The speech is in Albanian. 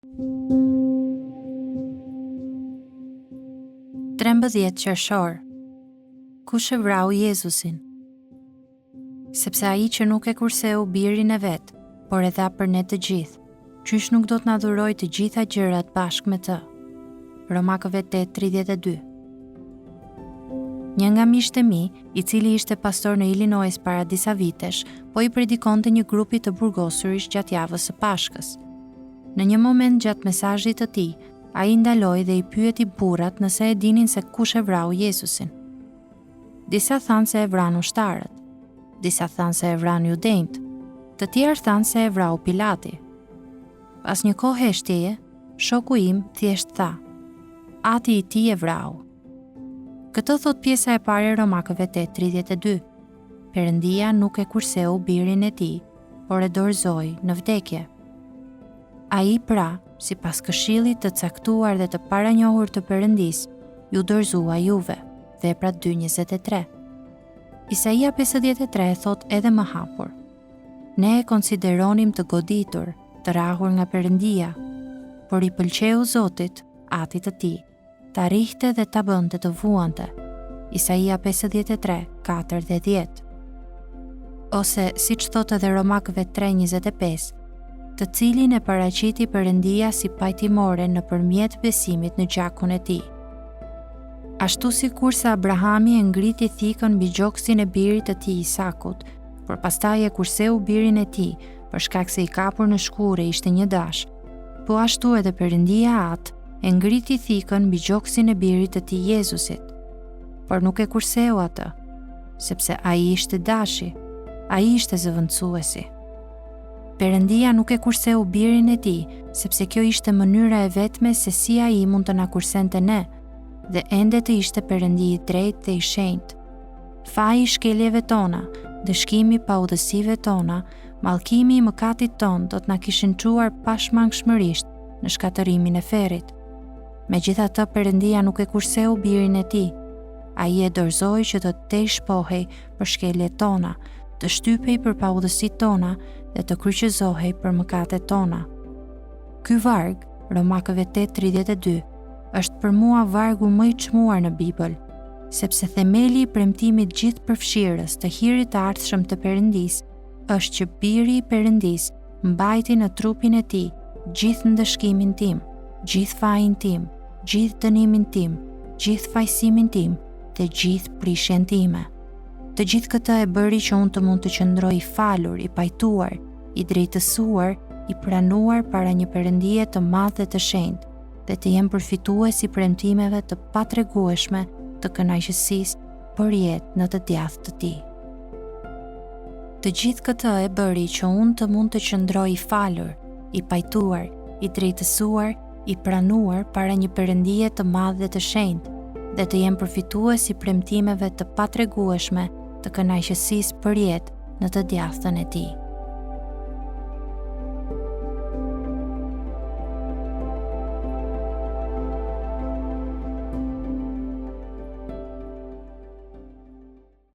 13 qershor. Kush e vrau Jezusin? Sepse ai që nuk e kurseu birin e vet, por e dha për ne të gjithë, qysh nuk do të na dhurojë të gjitha gjërat bashkë me të. Romakëve 8:32. Një nga miqtë e mi, i cili ishte pastor në Illinois para disa vitesh, po i predikonte një grupi të burgosurish gjatë javës së Pashkës. Në një moment gjatë mesazhit të tij, ai ndaloi dhe i pyeti burrat nëse e dinin se kush e vrau Jezusin. Disa thanë se e vranu ushtarët, disa thanë se e vranu judenjtë, të tjerë thanë se e vrau Pilati. Pas një kohë heshtjeje, shoku im thjesht tha: "Ati i tij e vrau." Këtë thot pjesa e parë e Romakëve 8:32. Perëndia nuk e kurseu birin e tij, por e dorëzoi në vdekje. Ai pra, sipas këshillit të caktuar dhe të paranjohur të Perëndisë, ju dorëzua juve. Vepra 2:23. Isaia 53 thot edhe më hapur: "Ne e konsideronim të goditur, të rahur nga Perëndia, por i pëlqeu Zotit, Atit të tij, ta rrihte dhe ta bënte të vuante." Isaia 53, 4 dhe 10. Ose, siç thot edhe Romakëve 3:25, të cilin e paraqiti Perëndia si pajtimore nëpërmjet besimit në gjakun e tij. Ashtu sikur se Abrahami e ngriti thikën mbi gjoksin e birit të tij Isakut, por pastaj e kurseu birin e tij, për shkak se i kapur në shkure ishte një dash, po ashtu edhe Perëndia atë e ngriti thikën mbi gjoksin e birit të tij Jezusit. Por nuk e kurseu atë, sepse ai ishte dashi, ai ishte zëvendësuesi. Perëndia nuk e kurseu birin e tij, sepse kjo ishte mënyra e vetme se si ai mund të na kursente ne, dhe ende të ishte Perëndi i drejtë dhe i shenjtë. Faji i shkeljeve tona, dëshkimi pa udhësive tona, mallkimi i mëkatit ton do të na kishin çuar pashmangshmërisht në shkatërimin e ferrit. Megjithatë, Perëndia nuk e kurseu birin e tij. Ai e dorëzoi që të tej shpohej për shkeljet tona, të shtypej për paudhësitë tona dhe të kryqëzohej për mëkatet tona. Ky varg, Romakëve 8:32, është për mua vargu më i çmuar në Bibël, sepse themeli i premtimit gjithë përfshirës të hirit të ardhshëm të Perëndisë është që biri i Perëndisë mbajti në trupin e tij gjithë ndëshkimin tim, gjithë fajin tim, gjithë dënimin tim, gjithë fajsimin tim dhe gjithë prishjen time. Të gjithë këtë e bëri që unë të mund të qëndroj i falur, i pajtuar, i drejtësuar, i pranuar para një Perëndie të madhe dhe të shenjtë, dhe të jem përfitues i premtimeve të patregueshme të kënaqësisë për jetë në të djathtë të tij. Të gjithë këtë e bëri që unë të mund të qëndroj i falur, i pajtuar, i drejtësuar, i pranuar para një Perëndie të madhe dhe të shenjtë, dhe të jem përfitues i premtimeve të patregueshme të kënaqësisë për jetë në të djathtën e tij.